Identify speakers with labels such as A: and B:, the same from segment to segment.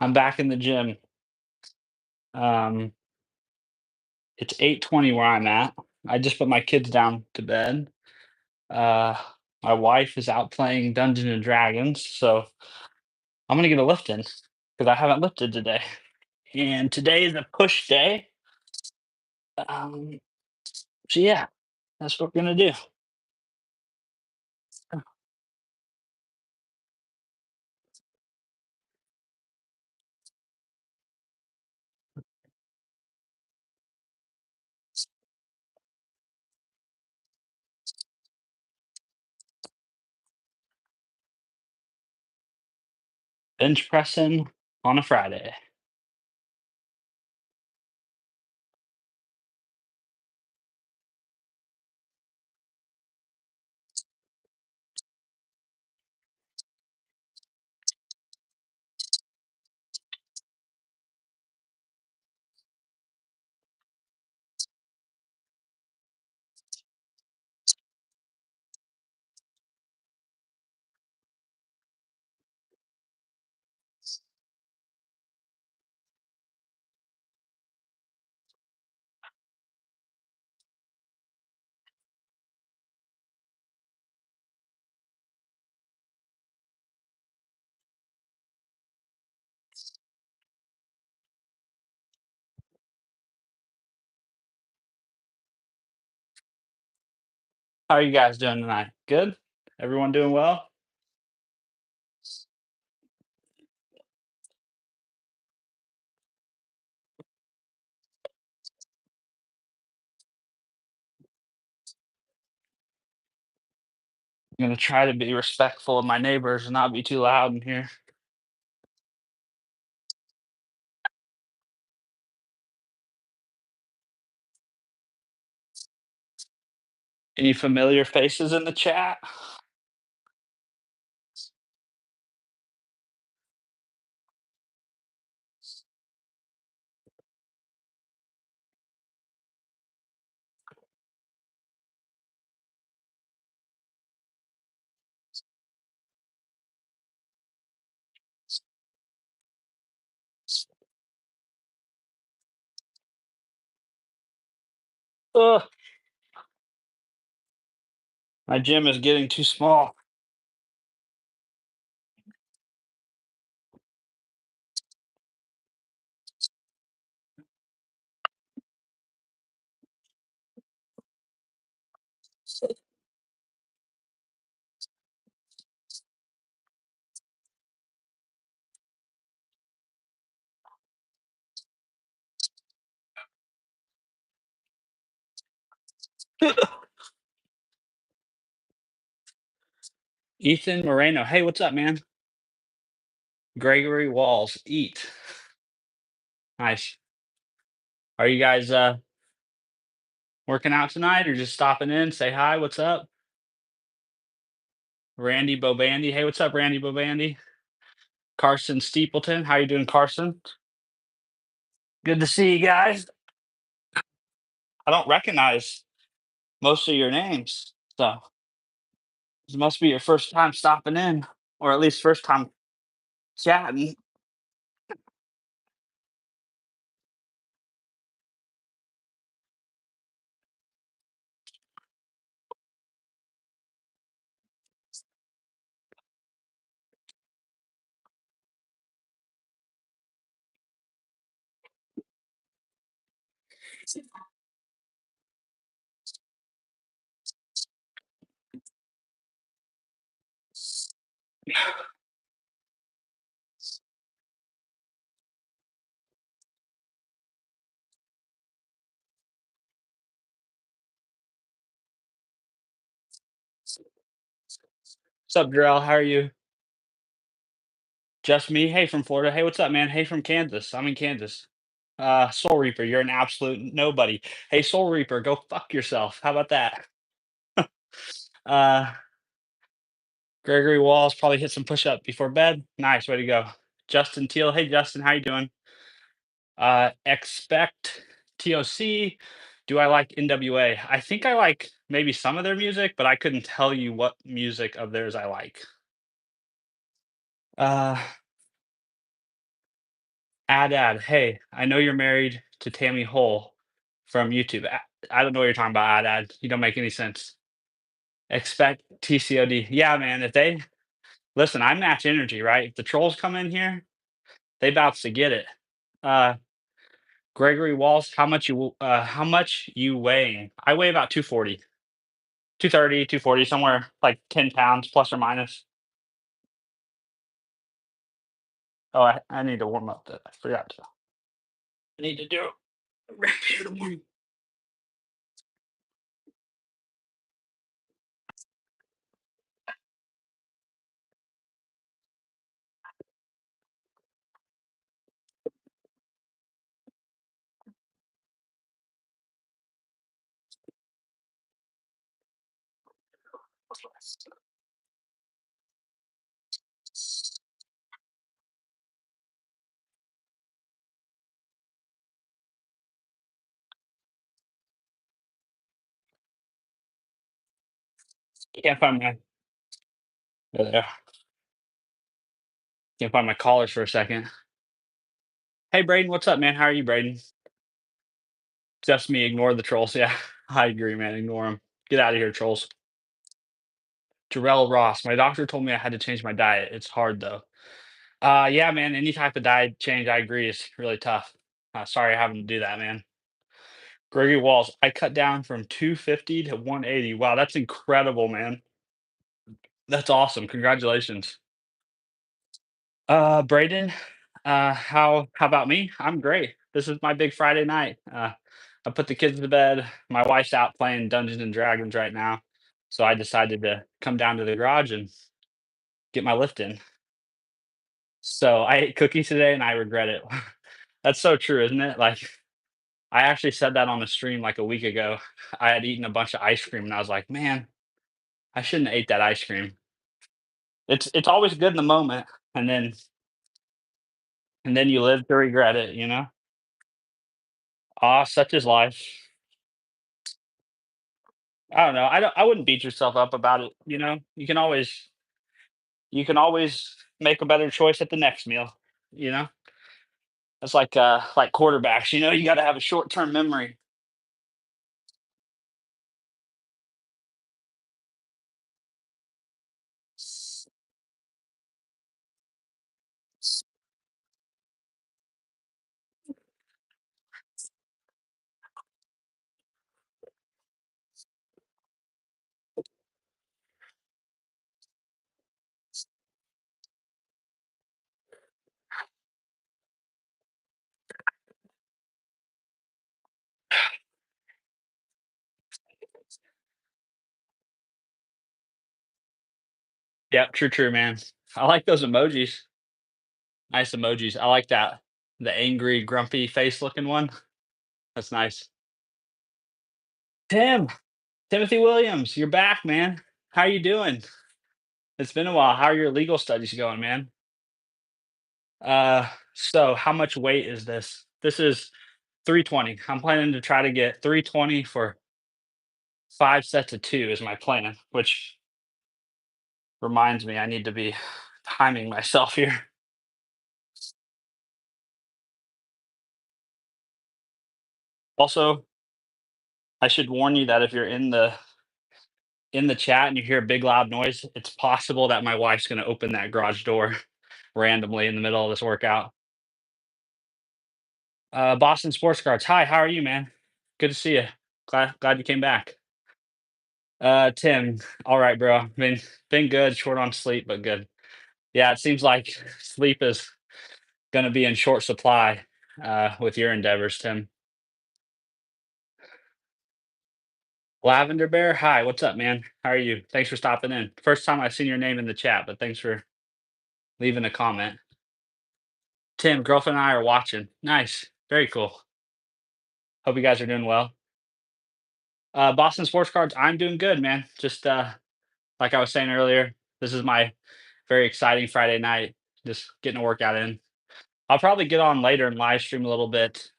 A: I'm back in the gym. Um, it's 8:20 where I'm at. I just put my kids down to bed. Uh, my wife is out playing Dungeons and Dragons, so I'm gonna get a lift in because I haven't lifted today. And today is a push day. Um, so yeah, that's what we're gonna do. Bench pressing on a Friday. How are you guys doing tonight? Good? Everyone doing well? I'm gonna try to be respectful of my neighbors and not be too loud in here. Any familiar faces in the chat? Ugh, my gym is getting too small. Ethan Moreno. Hey, what's up, man? Gregory Walls. Eat. Nice. Are you guys working out tonight or just stopping in? Say hi. What's up? Randy Bobandy. Hey, what's up, Randy Bobandy? Carson Steepleton. How you doing, Carson? Good to see you guys. I don't recognize most of your names. So this must be your first time stopping in, or at least first time chatting. What's up, Darrell? How are you? Just me? Hey, from Florida. Hey, what's up, man? Hey, from Kansas. I'm in Kansas. Soul Reaper, you're an absolute nobody. Hey, Soul Reaper, go fuck yourself. How about that? Uh, Gregory Walls probably hit some push up before bed. Nice, way to go. Justin Teal. Hey, Justin, how you doing? Expect TOC. Do I like NWA? I think I like maybe some of their music, but I couldn't tell you what music of theirs I like. Uh, Hey, I know you're married to Tammy Hole from YouTube. I don't know what you're talking about, You don't make any sense. Expect TCOD. Yeah, man. If they listen, I match energy, right? If the trolls come in here, they bouts to get it. Uh, Gregory Walls, how much you weighing? I weigh about 240, 230, 240, somewhere like 10 pounds plus or minus. Oh, I need to warm up. I forgot to. I need to do a rep here tomorrow. Can't find my there. Can't find my collars for a second. Hey, Braden, what's up, man? How are you, Braden? Just me. Ignore the trolls. Yeah, I agree, man. Ignore them. Get out of here, trolls. Jarrell Ross. My doctor told me I had to change my diet. It's hard though. Yeah, man. Any type of diet change, I agree, is really tough. Sorry, having to do that, man. Gregory Walls. I cut down from 250 to 180. Wow, that's incredible, man. That's awesome. Congratulations. Braden, how about me? I'm great. This is my big Friday night. I put the kids to bed. My wife's out playing Dungeons and Dragons right now, so I decided to come down to the garage and get my lift in. So I ate cookies today, and I regret it. That's so true, isn't it? Like I actually said that on the stream like a week ago. I had eaten a bunch of ice cream, and I was like, man, I shouldn't have ate that ice cream. It's always good in the moment, and then you live to regret it. Ah, such is life. I don't know. I wouldn't beat yourself up about it, you know? You can always make a better choice at the next meal, you know? It's like quarterbacks, you gotta have a short-term memory. Yeah, true, true, man. I like those emojis. Nice emojis. I like that. The angry, grumpy face looking one. That's nice. Tim, Timothy Williams, you're back, man. How you doing? It's been a while. How are your legal studies going, man? So how much weight is this? This is 320. I'm planning to try to get 320 for 5 sets of 2 is my plan, which reminds me I need to be timing myself here. Also, I should warn you that if you're in the chat and you hear a big loud noise, it's possible that my wife's gonna open that garage door randomly in the middle of this workout. Boston Sports Cards. Hi, how are you, man? Good to see you. Glad you came back. Tim. All right, bro. Been good, short on sleep, but good. Yeah, it seems like sleep is gonna be in short supply with your endeavors, Tim. Lavender Bear, hi, what's up, man? How are you? Thanks for stopping in. First time I've seen your name in the chat, but thanks for leaving a comment. Tim, girlfriend and I are watching. Nice, very cool. Hope you guys are doing well. Boston Sports Cards, I'm doing good, man. Just like I was saying earlier, this is my very exciting Friday night. Just getting a workout in. I'll probably get on later and live stream a little bit.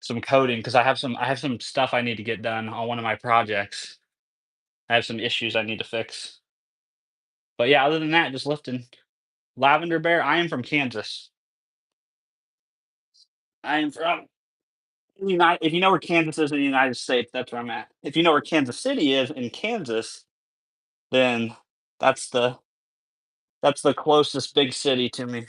A: Some coding because I have some stuff I need to get done on one of my projects. I have some issues I need to fix. But yeah, other than that, just lifting. Lavender Bear, I am from Kansas. I am from United. If you know where Kansas is in the United States, that's where I'm at. If you know where Kansas City is in Kansas, then that's the that's the closest big city to me.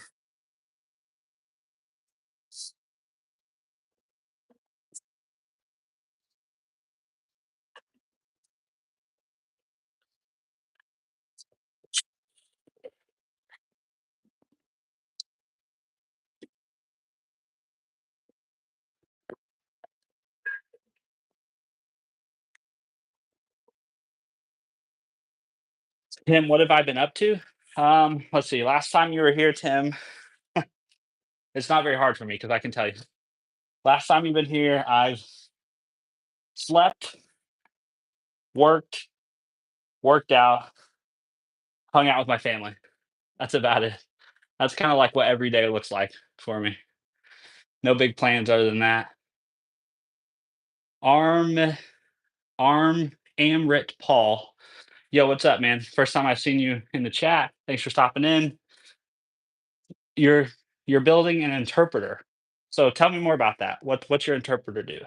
A: Tim, what have I been up to? Let's see. Last time you were here, Tim, it's not very hard for me because I can tell you. Last time you've been here, I've slept, worked, worked out, hung out with my family. That's about it. That's kind of like what every day looks like for me. No big plans other than that. Arm, arm, Amrit Paul. Yo, what's up, man? First time I've seen you in the chat. Thanks for stopping in. You're you're building an interpreter. So tell me more about that. What's your interpreter do?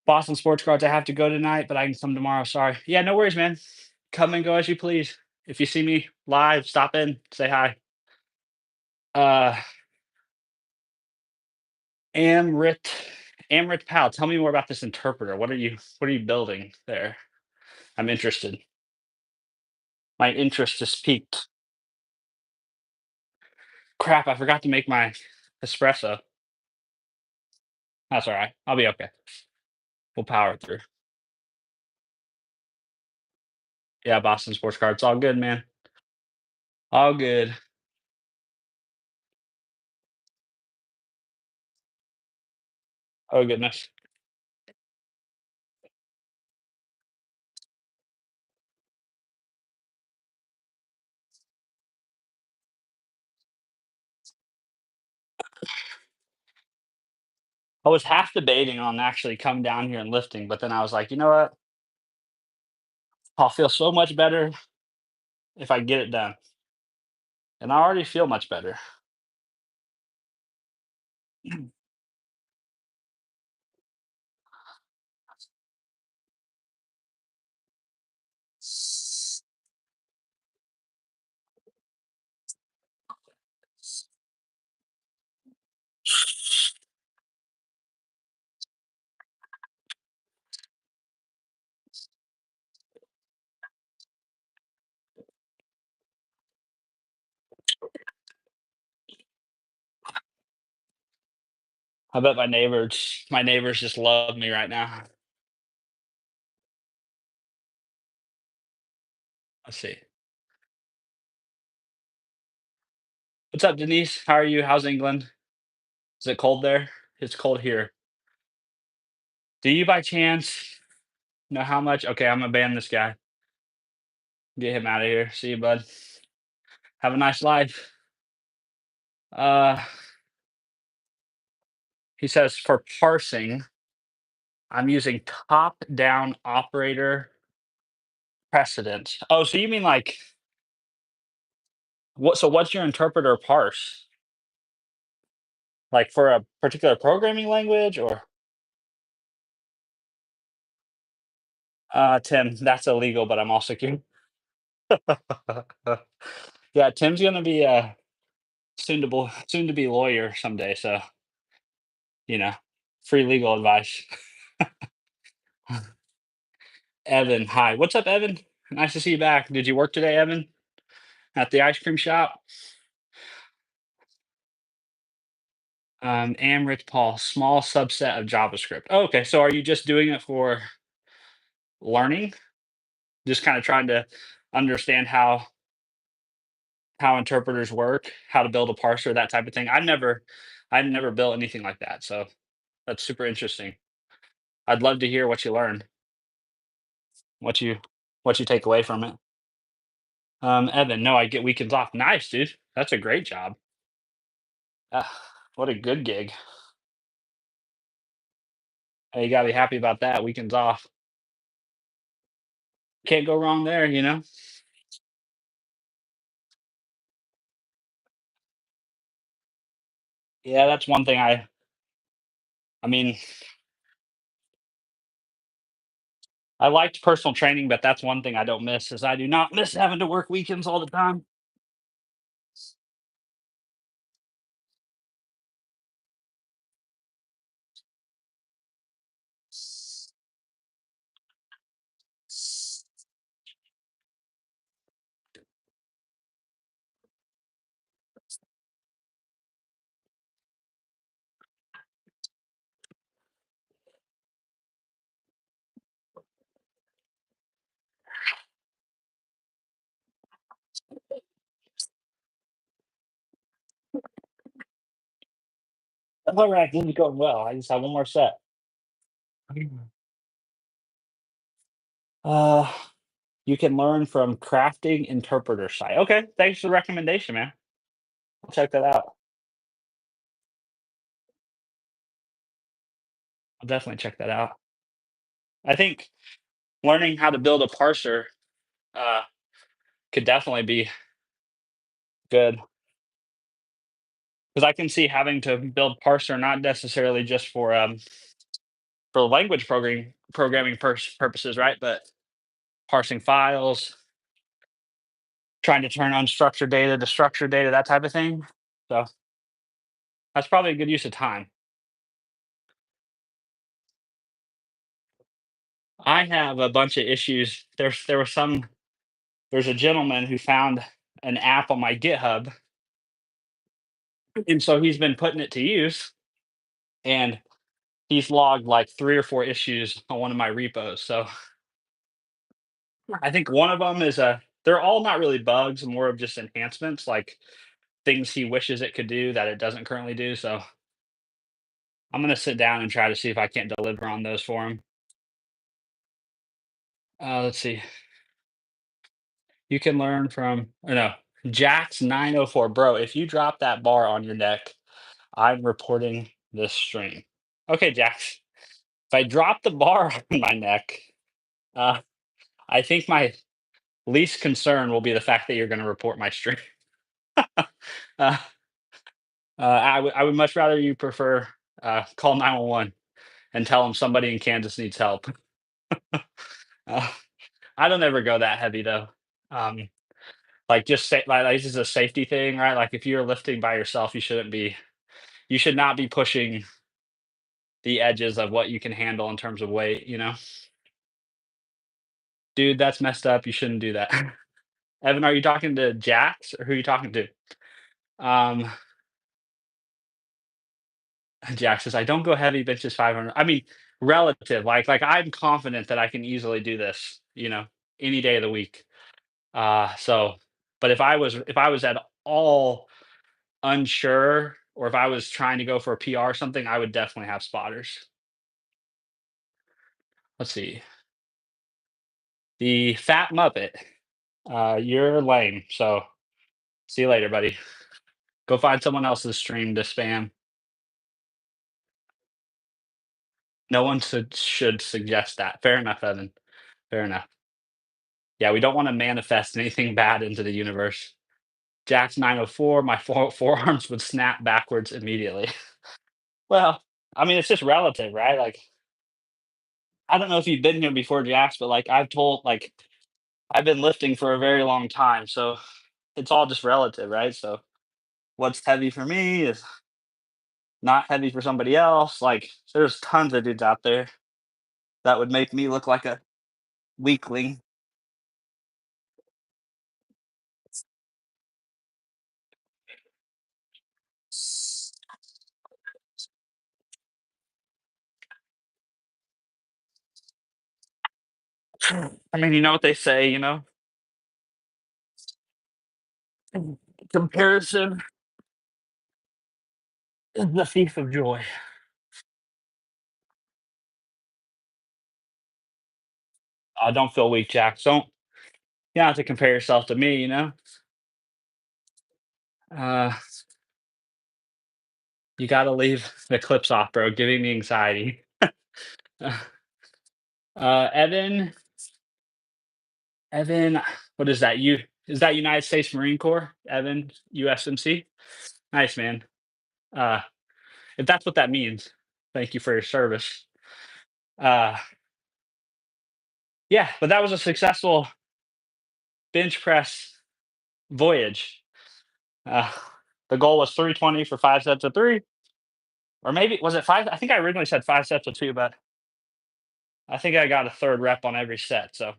A: Boston Sports Cards, I have to go tonight, but I can come tomorrow. Sorry. Yeah, no worries, man. Come and go as you please. If you see me live, stop in, say hi. Uh, Amrit, Amrit Pal, tell me more about this interpreter. What are you building there? I'm interested. My interest is peaked. Crap, I forgot to make my espresso. That's all right. I'll be okay. We'll power through. Yeah, Boston Sports Cards. All good, man. All good. Oh goodness. I was half debating on actually coming down here and lifting, but then I was like, you know what? I'll feel so much better if I get it done. And I already feel much better. I bet my neighbors just love me right now. Let's see. What's up, Denise? How are you? How's England? Is it cold there? It's cold here. Do you by chance know how much? Okay, I'm gonna ban this guy. Get him out of here. See you, bud. Have a nice life. Uh, he says for parsing, I'm using top-down operator precedent. Oh, so you mean like what? So what's your interpreter parse? Like for a particular programming language or? Tim, that's illegal, but I'm also curious. Yeah, Tim's gonna be a soon to be lawyer someday, so you know, free legal advice. Evan, hi. What's up, Evan? Nice to see you back. Did you work today, Evan? At the ice cream shop? Amrit Paul, small subset of JavaScript. Oh, okay, so are you just doing it for learning? Just kind of trying to understand how interpreters work, how to build a parser, that type of thing. I've never built anything like that, so that's super interesting. I'd love to hear what you learned, what you what you take away from it. Evan, no, I get weekends off. Nice, dude. That's a great job. What a good gig. Hey, you gotta be happy about that. Weekends off. Can't go wrong there, you know? Yeah, that's one thing I mean, I liked personal training, but that's one thing I don't miss is I do not miss having to work weekends all the time. All right, this is going well. I just have one more set. Uh, you can learn from crafting interpreter site. Okay, thanks for the recommendation, man. I'll check that out. I'll definitely check that out. I think learning how to build a parser uh, could definitely be good because I can see having to build parser not necessarily just for language programming purposes, right? But parsing files, trying to turn unstructured data to structured data, that type of thing. So that's probably a good use of time. I have a bunch of issues. There's a gentleman who found an app on my GitHub, and so he's been putting it to use, and he's logged like 3 or 4 issues on one of my repos. So I think one of them is a. They're all not really bugs, more of just enhancements, like things he wishes it could do that it doesn't currently do. So I'm gonna sit down and try to see if I can't deliver on those for him. Let's see. You can learn from, or no, Jax 904, bro. If you drop that bar on your neck, I'm reporting this stream. Okay, Jax. If I drop the bar on my neck, uh, I think my least concern will be the fact that you're going to report my stream. uh, I would much rather you prefer call 911 and tell them somebody in Kansas needs help. Uh, I don't ever go that heavy though. Um, like just say like this is a safety thing, right? Like if you're lifting by yourself, you should not be pushing the edges of what you can handle in terms of weight. Dude, that's messed up. You shouldn't do that. Evan, are you talking to Jax or who are you talking to? Um, Jax says, I don't go heavy benches 500. I mean, relative. Like I'm confident that I can easily do this, any day of the week. So but if I was at all unsure or if I was trying to go for a PR or something, I would definitely have spotters. Let's see. The Fat Muppet. You're lame. So see you later, buddy. Go find someone else's stream to spam. No one should suggest that. Fair enough, Evan. Fair enough. Yeah, we don't want to manifest anything bad into the universe. Jack's 904, my forearms would snap backwards immediately. Well, I mean, it's just relative, right? Like, I don't know if you've been here before, Jax, but like I've been lifting for a very long time, so it's all just relative, right? So what's heavy for me is not heavy for somebody else. Like, there's tons of dudes out there that would make me look like a weakling. I mean, you know what they say, comparison is the thief of joy. Don't feel weak, Jack. You don't have to compare yourself to me. Uh, you got to leave the clips off, bro. Giving me anxiety. Evan, Evan, what is that? Is that United States Marine Corps? Evan, USMC. Nice, man. Uh, if that's what that means, thank you for your service. Uh, yeah, but that was a successful bench press voyage. Uh, the goal was 320 for 5 sets of three, or maybe was it five? I think I originally said 5 sets of two, but I think I got a third rep on every set. So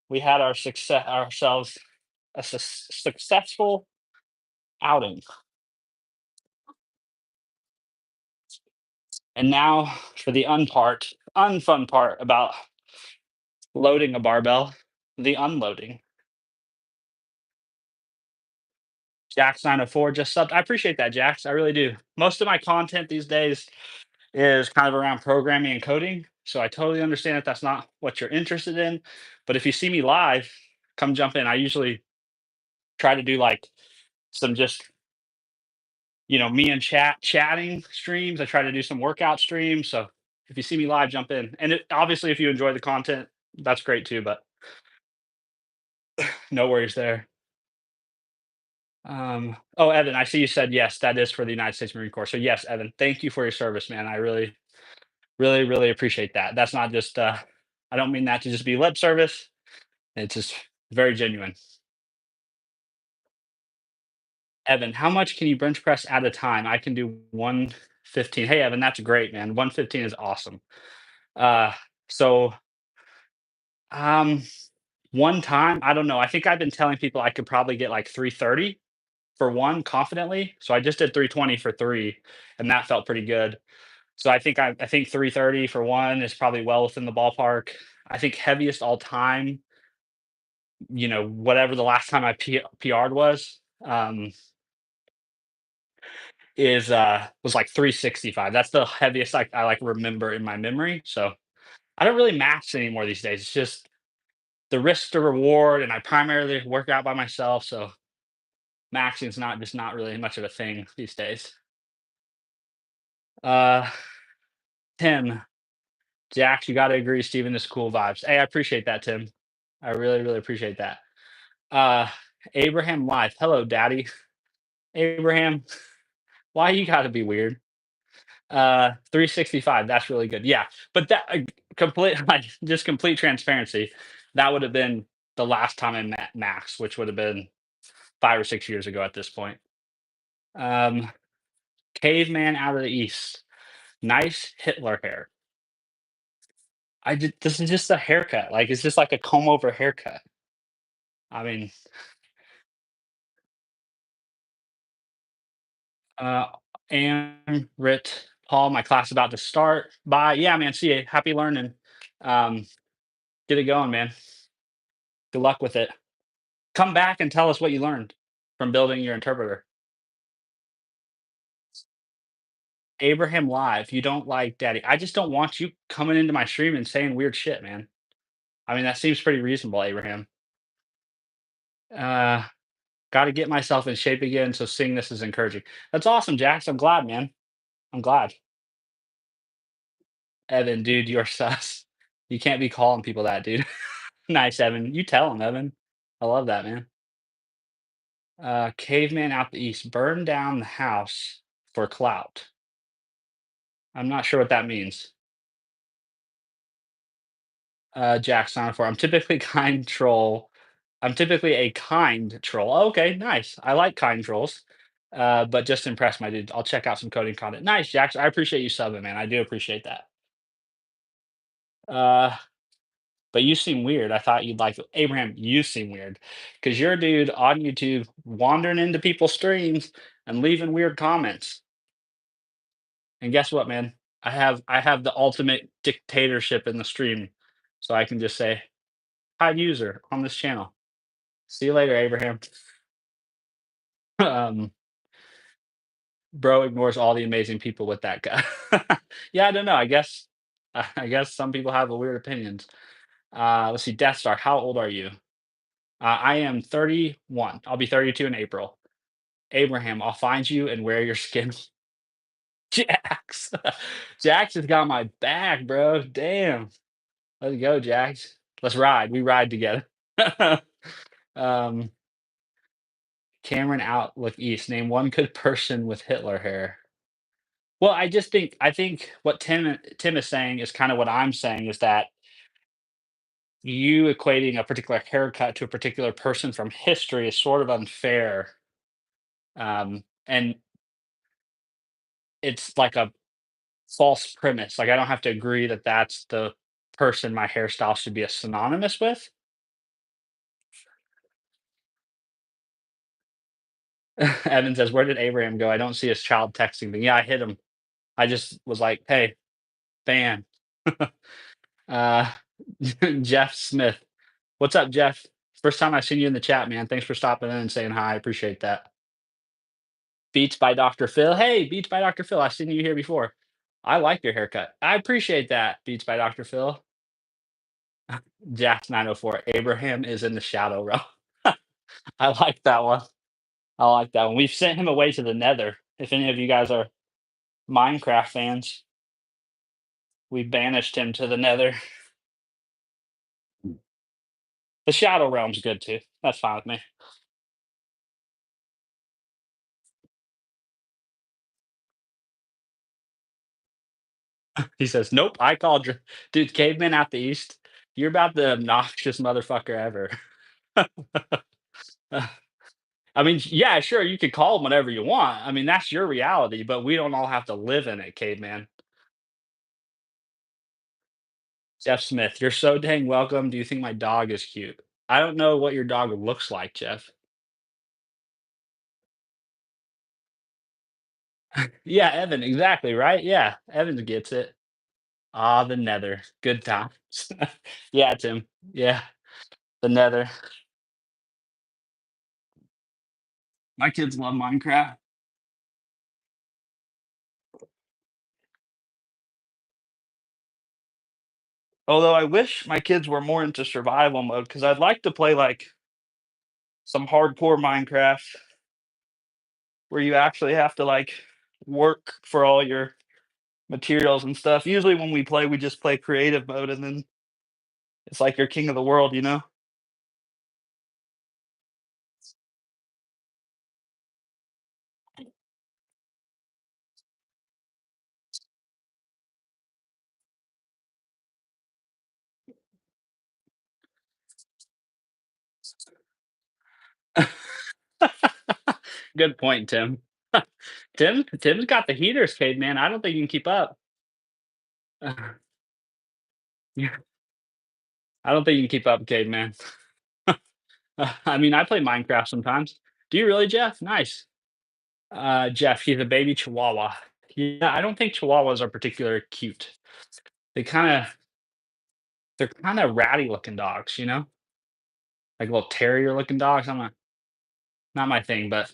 A: we had our success ourselves a successful outing. And now for the unfun part about loading a barbell, the unloading. Jax 904 just subbed. I appreciate that, Jax. I really do. Most of my content these days is kind of around programming and coding. So I totally understand if that's not what you're interested in. But if you see me live, come jump in. I usually try to do like some just, me and chatting streams. I try to do some workout streams. So if you see me live, jump in. And obviously, if you enjoy the content, that's great too. But no worries there. Oh, Evan, I see you said yes. That is for the United States Marine Corps. So yes, Evan, thank you for your service, man. I really, really, really appreciate that. That's not just. I don't mean that to just be lip service. It's just very genuine. Evan, how much can you bench press at a time? I can do 115. Hey, Evan, that's great, man. 115 is awesome. Uh, so um, one time, I don't know. I think I've been telling people I could probably get like 330 for one confidently. So I just did 320 for three, and that felt pretty good. So I think 330 for one is probably well within the ballpark. I think heaviest all time, whatever the last time I PR'd was like 365. That's the heaviest I like remember in my memory. So I don't really max anymore these days. It's just the risk to reward, and I primarily work out by myself. So maxing is not really much of a thing these days. Uh, Tim, Jax, you got to agree, Steven is cool vibes. Hey, I appreciate that, Tim. I really, really appreciate that. Uh, Abraham Live. Hello, Daddy. Abraham, why you got to be weird? 365. That's really good. Yeah, but that complete like just complete transparency. That would have been the last time I met Max, which would have been 5 or 6 years ago at this point. Um, Caveman out of the east. Nice Hitler hair. This is just a haircut. Like it's just like a comb over haircut. I mean, uh, and Rit Paul, my class about to start. Bye. Yeah, man. See you. Happy learning. Um, get it going, man. Good luck with it. Come back and tell us what you learned from building your interpreter. Abraham Live, you don't like daddy. I just don't want you coming into my stream and saying weird shit, man. I mean, that seems pretty reasonable, Abraham. Uh, Got to get myself in shape again. So seeing this is encouraging. That's awesome, Jax. I'm glad, man. I'm glad. Evan, dude, you're sus. You can't be calling people that, dude. Nice, Evan. You tell him, Evan. I love that, man. Caveman out the east. Burn down the house for clout. I'm not sure what that means. Jack Sign for. I'm typically a kind troll. Oh, okay, nice. I like kind trolls. But just impressed, my dude. I'll check out some coding content. Nice, Jax. I appreciate you subbing, man. I do appreciate that. Uh, but you seem weird. I thought you'd like Abraham. You seem weird because you're a dude on YouTube wandering into people's streams and leaving weird comments. And guess what, man? I have the ultimate dictatorship in the stream, so I can just say hi user on this channel. See you later, Abraham. Um, bro ignores all the amazing people with that guy. Yeah, I don't know. I guess some people have weird opinions. Let's see. Death Star, how old are you? I am 31. I'll be 32 in April. Abraham, I'll find you and wear your skin. Jax. Jax has got my back, bro. Damn. Let's go, Jax. Let's ride. We ride together. um, Cameron Outlook East. Name one good person with Hitler hair. Well, I think what Tim is saying is kind of what I'm saying is that you equating a particular haircut to a particular person from history is sort of unfair. And it's like a false premise. Like I don't have to agree that that's the person my hairstyle should be synonymous with. Evan says, "Where did Abraham go? I don't see his child texting me." Yeah, I hit him. I just was like, "Hey, ban." uh, Jeff Smith, what's up, Jeff? First time I've seen you in the chat, man. Thanks for stopping in and saying hi. I appreciate that. Beats by Dr. Phil. Hey, Beats by Dr. Phil. I've seen you here before. I like your haircut. I appreciate that. Beats by Dr. Phil. Jack's 904. Abraham is in the shadow realm. I like that one. I like that one. We've sent him away to the nether. If any of you guys are Minecraft fans, we banished him to the nether. The shadow realm's good too. That's fine with me. He says, "Nope, I called you." Dude, caveman out the east. You're about the obnoxious motherfucker ever. I mean, yeah, sure, you can call them whatever you want. I mean, that's your reality, but we don't all have to live in it, caveman. Jeff Smith, you're so dang welcome. Do you think my dog is cute? I don't know what your dog looks like, Jeff. Yeah, Evan, exactly, right? Yeah, Evan gets it. Ah, the nether. Good times. Yeah, Tim. Yeah, the nether. My kids love Minecraft. Although I wish my kids were more into survival mode because I'd like to play like some hardcore Minecraft where you actually have to like work for all your materials and stuff. Usually when we play, we just play creative mode and then it's like you're king of the world, you know? Good point, Tim. Tim's got the heaters, paid man. I don't think you can keep up. Yeah, I don't think you can keep up, caveman. I mean, I play Minecraft sometimes. Do you really, Jeff? Nice. Jeff, he's a baby Chihuahua. Yeah, I don't think Chihuahuas are particularly cute. They they're kind of ratty looking dogs, you know, like little terrier looking dogs. Not my thing, but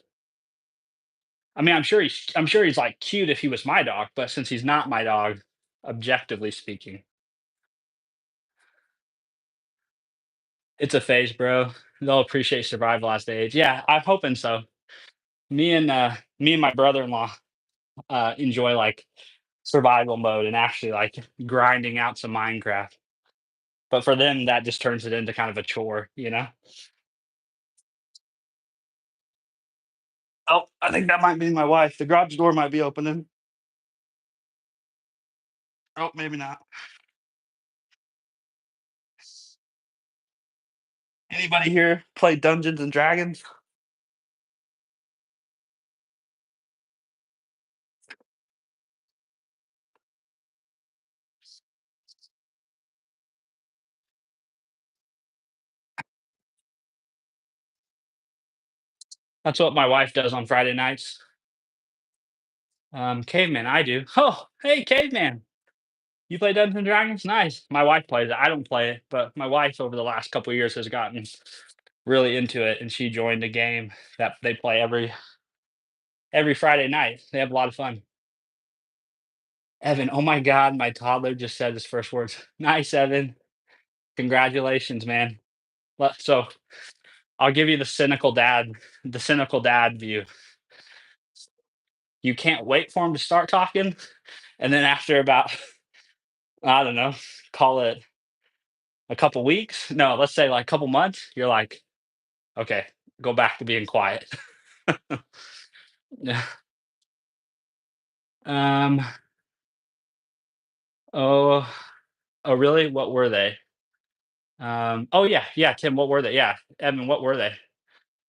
A: I mean, I'm sure he's like cute if he was my dog, but since he's not my dog, objectively speaking, it's a phase, bro. They'll appreciate survival as they age. Yeah, I'm hoping so. Me and my brother-in-law enjoy like survival mode and actually like grinding out some Minecraft. But for them, that just turns it into kind of a chore, you know? Oh, I think that might be my wife. The garage door might be opening. Oh, maybe not. Anybody here play Dungeons and Dragons? That's what my wife does on Friday nights. Caveman, I do. Oh, hey, Caveman. You play Dungeons and Dragons? Nice. My wife plays it. I don't play it, but my wife over the last couple of years has gotten really into it, and she joined a game that they play every Friday night. They have a lot of fun. Evan, oh my God, my toddler just said his first words. Nice, Evan. Congratulations, man. So I'll give you the cynical dad view. You can't wait for him to start talking, and then after about I don't know, call it a couple weeks. No, let's say like a couple months. You're like, okay, go back to being quiet. Yeah. Um, oh, oh, really? What were they? Oh, yeah, yeah, Tim, what were they? Yeah, Evan, what were they?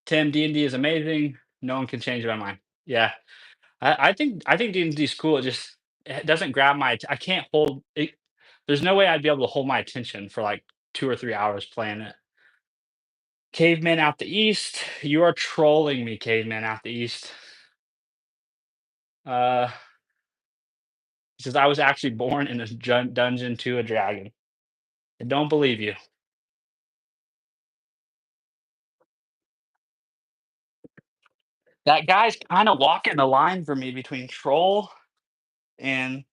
A: Tim, D&D is amazing. No one can change my mind. Yeah. I think D&D is cool. It doesn't grab my I can't hold it. There's no way I'd be able to hold my attention for like 2 or 3 hours playing it. Caveman out the east, you are trolling me, Caveman out the east. Uh, says I was actually born in a dungeon to a dragon. I don't believe you. That guy's kind of walking the line for me between troll and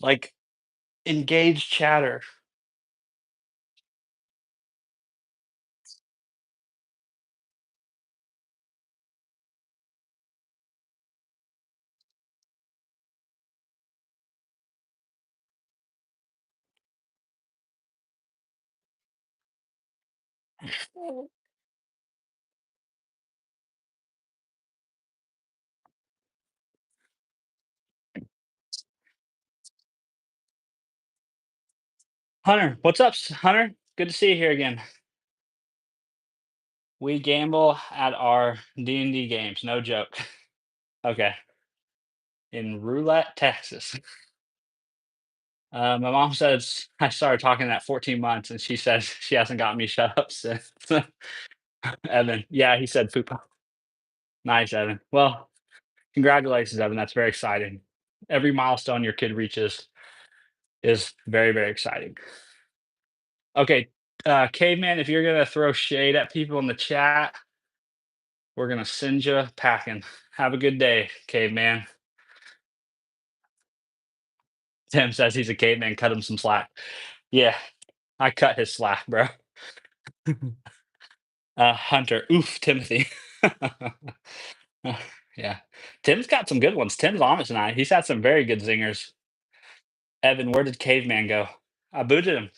A: like engaged chatter. Hunter, what's up, Hunter? Good to see you here again. We gamble at our D&D games, no joke. Okay, in Roulette, Texas. My mom says I started talking at 14 months, and she says she hasn't gotten me shut up since. Evan, yeah, he said fupa. Nice, Evan. Well, congratulations, Evan. That's very exciting. Every milestone your kid reaches is very, very exciting. Okay, caveman, if you're gonna throw shade at people in the chat, we're gonna send you packing. Have a good day, caveman. Tim says he's a caveman. Cut him some slack. Yeah, I cut his slack, bro. Hunter. Oof, Timothy. Yeah. Tim's got some good ones. Tim's honest tonight. He's had some very good zingers. Evan, where did Caveman go? I booted him.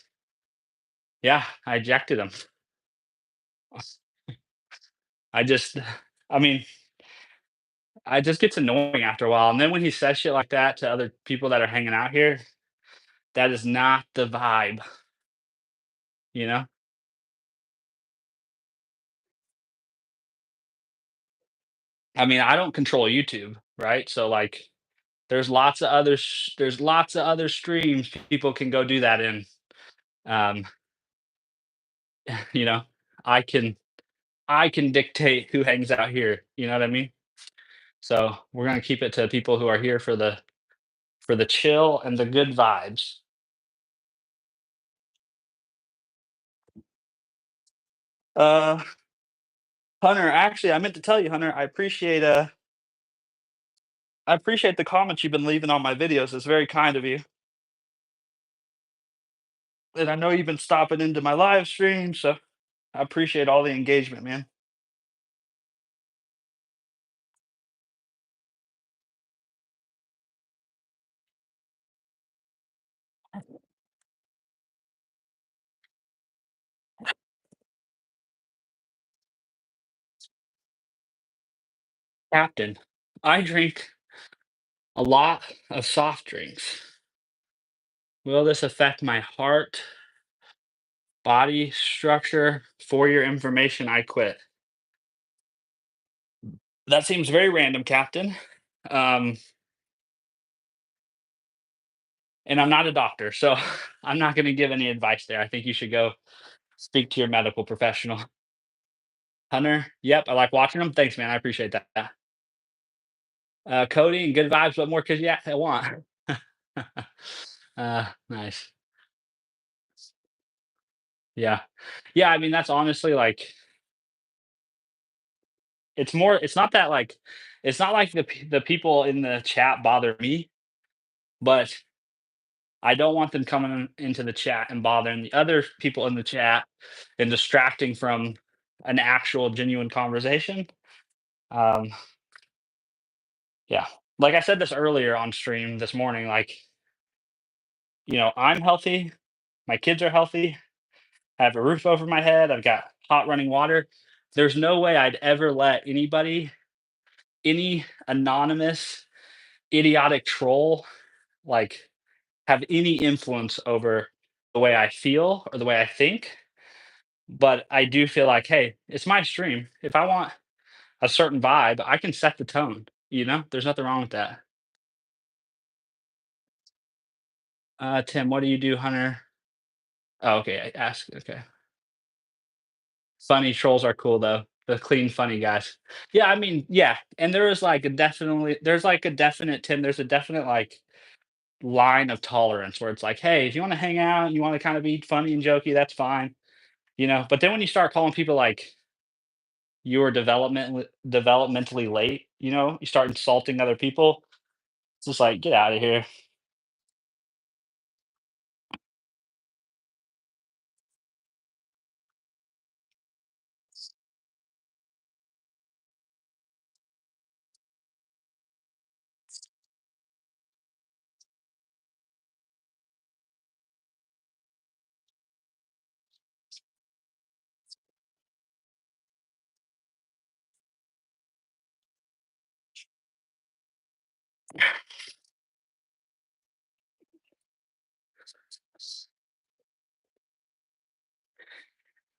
A: Yeah, I ejected him. I just, I mean, I just gets annoying after a while. And then when he says shit like that to other people that are hanging out here, that is not the vibe, you know? I mean, I don't control YouTube, right? So like there's lots of other streams people can go do that in. Um, you know, I can I can dictate who hangs out here, you know what I mean? So, we're gonna keep it to people who are here for the chill and the good vibes. Uh, Hunter, actually, I meant to tell you, Hunter, I appreciate the comments you've been leaving on my videos. It's very kind of you. And I know you've been stopping into my live stream, so I appreciate all the engagement, man. Captain, I drink a lot of soft drinks. Will this affect my heart, body structure? For your information, I quit. That seems very random, Captain. Um, and I'm not a doctor, so I'm not going to give any advice there. I think you should go speak to your medical professional. Hunter, yep, I like watching them. Thanks, man. I appreciate that. Cody and good vibes. What more could you want? Nice. Yeah, yeah. I mean, that's honestly like it's more. It's not that like it's not like the people in the chat bother me, but I don't want them coming into the chat and bothering the other people in the chat and distracting from an actual genuine conversation. Um, yeah. Like I said this earlier on stream this morning, like, I'm healthy, my kids are healthy, I have a roof over my head, I've got hot running water. there's no way I'd ever let anybody, any anonymous, idiotic troll, like, have any influence over the way I feel or the way I think. But I do feel like, hey, it's my stream. If I want a certain vibe, I can set the tone. There's nothing wrong with that. Tim, what do you do, Hunter? Oh, okay. I ask. Okay. Funny trolls are cool though. The clean, funny guys. Yeah, I mean, yeah. And there's like a definite, Tim, there's a definite like line of tolerance where it's like, hey, if you want to hang out, you want to kind of be funny and jokey, that's fine. But then when you start calling people like you're developmentally late, you start insulting other people. It's just like, get out of here.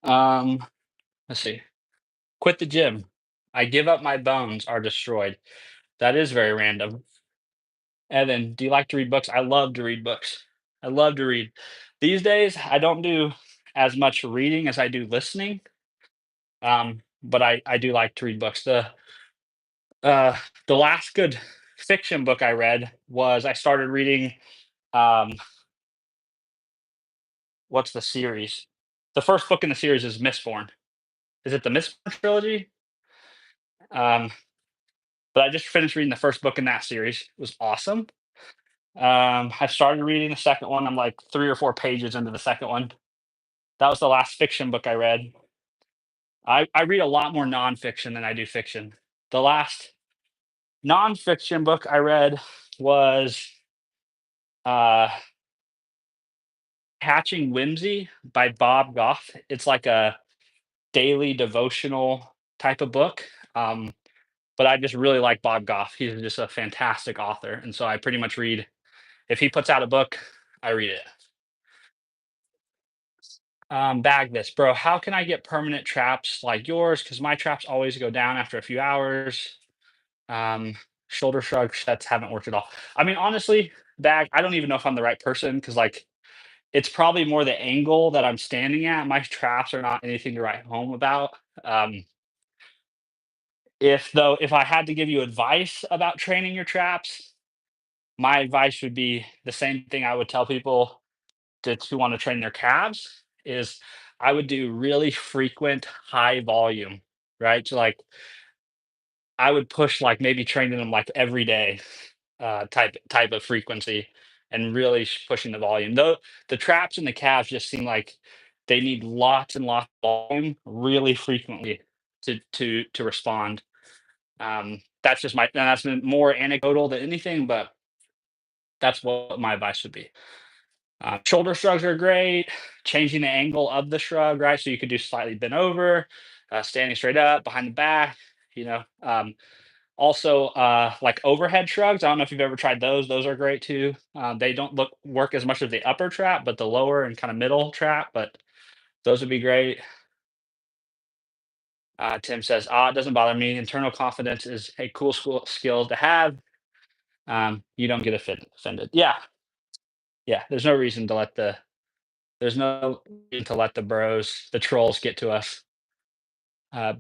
A: Um, let's see. Quit the gym. I give up my bones are destroyed. That is very random. Evan, do you like to read books? I love to read books. I love to read. These days, I don't do as much reading as I do listening. But I do like to read books. Uh, the last good fiction book I read was I started reading. Um, what's the series? The first book in the series is Mistborn. Is it the Mistborn trilogy? Um, but I just finished reading the first book in that series. It was awesome. I started reading the second one. I'm like 3 or 4 pages into the second one. That was the last fiction book I read. I read a lot more nonfiction than I do fiction. The last nonfiction book I read was uh, Catching Whimsy by Bob Goff. It's like a daily devotional type of book. But I just really like Bob Goff. He's just a fantastic author. And so I pretty much read, if he puts out a book, I read it. Bag this, bro. How can I get permanent traps like yours? Because my traps always go down after a few hours. Um, Shoulder shrug sets haven't worked at all. I mean, honestly, bag. I don't even know if I'm the right person because like it's probably more the angle that I'm standing at. My traps are not anything to write home about. Um, if I had to give you advice about training your traps, my advice would be the same thing I would tell people to want to train their calves is I would do really frequent high volume, right? So like I would push like maybe training them like every day, type of frequency, and really pushing the volume. Though the traps and the calves just seem like they need lots and lots of volume really frequently to respond. That's just my and that's been more anecdotal than anything, but that's what my advice would be. Shoulder shrugs are great. Changing the angle of the shrug, right? So you could do slightly bent over, standing straight up, behind the back. You know. Also, like overhead shrugs. I don't know if you've ever tried those. Those are great too. They don't work as much as the upper trap, but the lower and kind of middle trap. But those would be great. Tim says, it doesn't bother me. Internal confidence is a cool skill to have. You don't get offended. Yeah, yeah. There's no reason to let the bros, the trolls, get to us.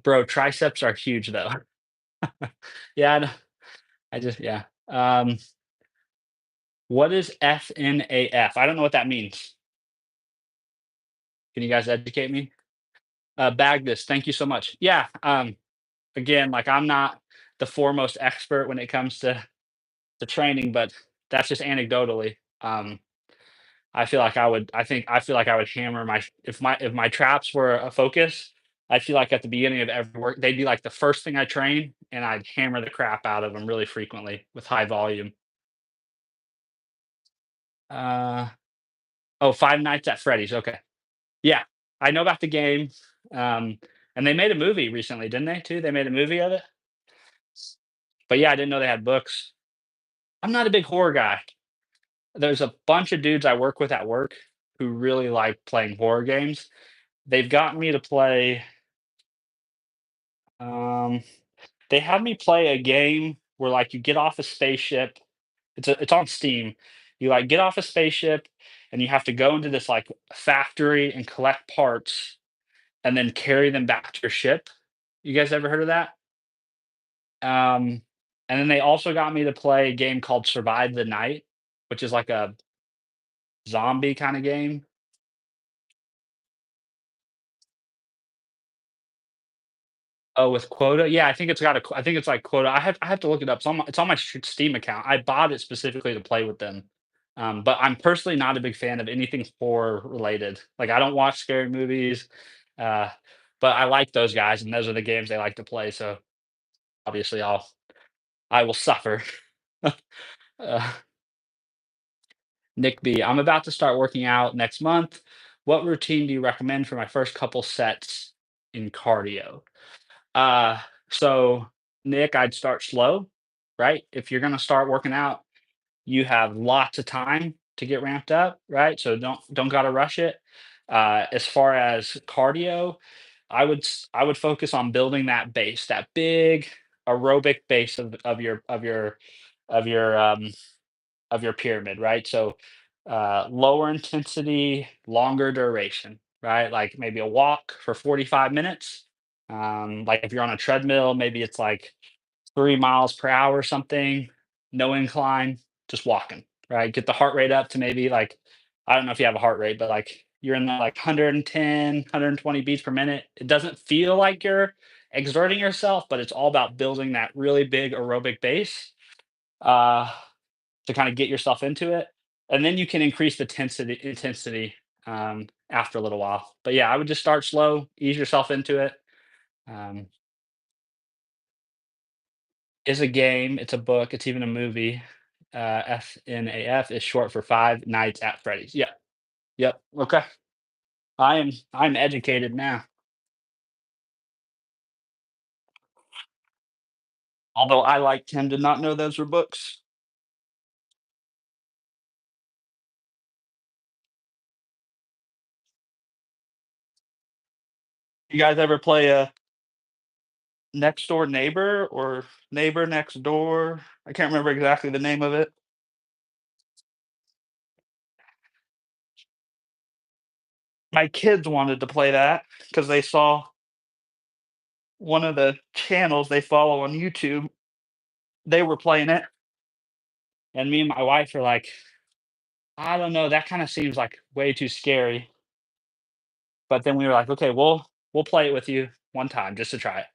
A: Bro, triceps are huge though. Yeah, I just yeah. What is FNAF? I don't know what that means. Can you guys educate me? Bag this. Thank you so much. Yeah. Again, like I'm not the foremost expert when it comes to training, but that's just anecdotally. I feel like I feel like I would hammer my if my traps were a focus, I feel like at the beginning of every work, they'd be like the first thing I train, and I'd hammer the crap out of them really frequently with high volume. Uh, oh, Five Nights at Freddy's. Okay, yeah, I know about the game. Um, And they made a movie recently, didn't they, too? They made a movie of it? But yeah, I didn't know they had books. I'm not a big horror guy. There's a bunch of dudes I work with at work who really like playing horror games. They've gotten me to play, um, they had me play a game where, like, you get off a spaceship. It's on Steam. You, like, get off a spaceship, and you have to go into this, like, factory and collect parts and then carry them back to your ship. You guys ever heard of that? Um, and then they also got me to play a game called Survive the Night, which is like a zombie kinda game. Oh, with quota? Yeah, I think it's got a I think it's like quota. I have to look it up. It's on my Steam account. I bought it specifically to play with them. But I'm personally not a big fan of anything horror related. Like, I don't watch scary movies, uh, but I like those guys, and those are the games they like to play, so obviously I will suffer. Uh, Nick B, I'm about to start working out next month. What routine do you recommend for my first couple sets in cardio? Uh, so Nick, I'd start slow, right? If you're gonna start working out, you have lots of time to get ramped up, right? So don't gotta rush it. As far as cardio, I would focus on building that base, that big aerobic base of your pyramid, right? So lower intensity, longer duration, right? Like maybe a walk for 45 minutes. Like if you're on a treadmill, maybe it's like 3 miles per hour or something, no incline, just walking, right? Get the heart rate up to maybe like, I don't know if you have a heart rate, but like you're in the like 110, 120 beats per minute. It doesn't feel like you're exerting yourself, but it's all about building that really big aerobic base. Uh, to kind of get yourself into it, and then you can increase the intensity after a little while. But yeah, I would just start slow, ease yourself into it. Um, it's a game, it's a book, it's even a movie. FNAF is short for Five Nights at Freddy's. Yeah, yep. Okay, I'm educated now. Although I like tend to not know those were books. You guys ever play Next Door Neighbor or Neighbor Next Door? I can't remember exactly the name of it. My kids wanted to play that because they saw one of the channels they follow on YouTube, they were playing it, and me and my wife were like, "I don't know, that kinda seems like way too scary." But then we were like, "Okay, we'll play it with you one time just to try it."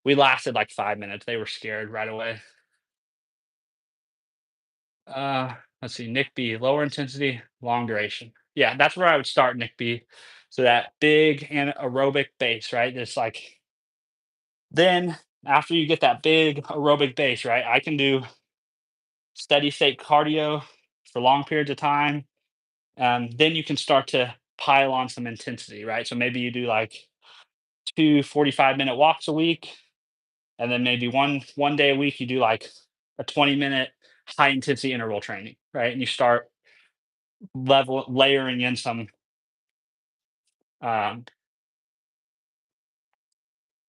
A: We lasted like 5 minutes, they were scared right away. Let's see, Nick B, lower intensity, long duration. Yeah, that's where I would start, Nick B. So that big and aerobic base, right? It's like then after you get that big aerobic base, right, I can do steady state cardio for long periods of time. Then you can start to pile on some intensity, right? So maybe you do like two 45-minute walks a week, and then maybe one day a week you do like a 20-minute high intensity interval training, right? And you start layering in some um,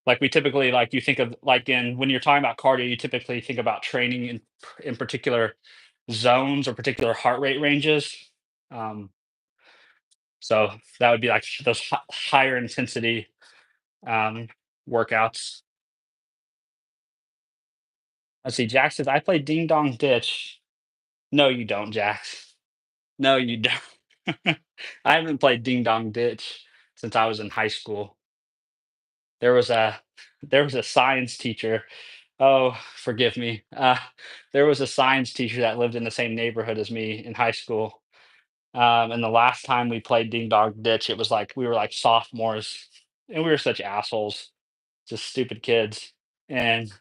A: like we typically like you think of like in when you're talking about cardio, you typically think about training in particular zones or particular heart rate ranges. Um, so that would be like those higher intensity um, workouts. Let's see, Jack says, "I play Ding Dong Ditch." No, you don't, Jax. No, you don't. I haven't played Ding Dong Ditch since I was in high school. There was a there was a science teacher. Oh, forgive me. There was a science teacher that lived in the same neighborhood as me in high school. And the last time we played Ding Dong Ditch, it was like we were like sophomores, and we were such assholes, just stupid kids. And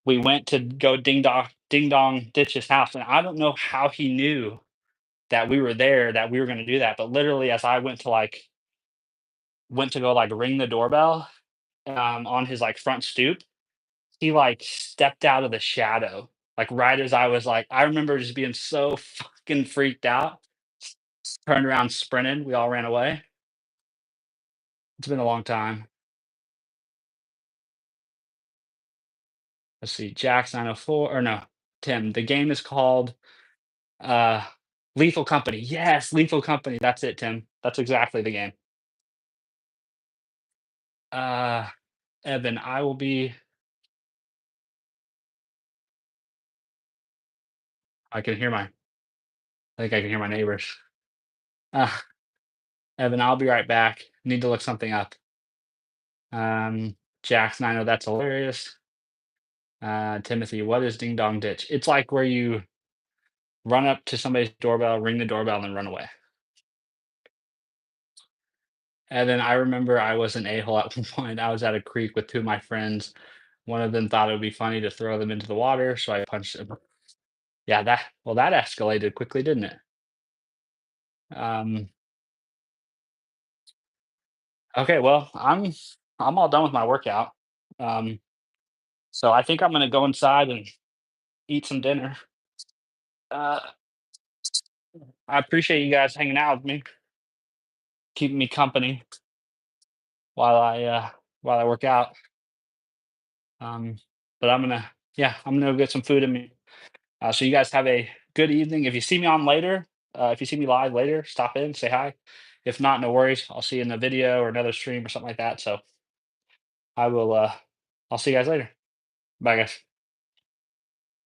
A: we went to go ding dong ditch's house, and I don't know how he knew that we were there, that we were gonna do that, but literally as I went to go, like, ring the doorbell, on his like front stoop. He like stepped out of the shadow, like right as I was like, I remember just being so fucking freaked out. Turned around sprinting. We all ran away. It's been a long time. Let's see, Jack's 904 or no, Tim. The game is called uh Lethal Company. Yes, Lethal Company. That's it, Tim. That's exactly the game. Uh Evan, I will be I can hear my I think I can hear my neighbors. Uh, Evan, I'll be right back. Need to look something up. Jackson, I know that's hilarious. Timothy, what is Ding Dong Ditch? It's like where you run up to somebody's doorbell, ring the doorbell, and then run away. And then I remember I was an a-hole at one point. I was at a creek with two of my friends. One of them thought it would be funny to throw them into the water, so I punched him. Yeah, that escalated quickly, didn't it? Um, okay, well, I'm all done with my workout. Um, so I think I'm gonna go inside and eat some dinner. Uh, I appreciate you guys hanging out with me, keeping me company while I work out. Um, but I'm gonna go get some food in me. So you guys have a good evening. If you see me on later, if you see me live later, stop in, say hi. If not, no worries. I'll see you in the video or another stream or something like that. So I will. I'll see you guys later. Bye, guys.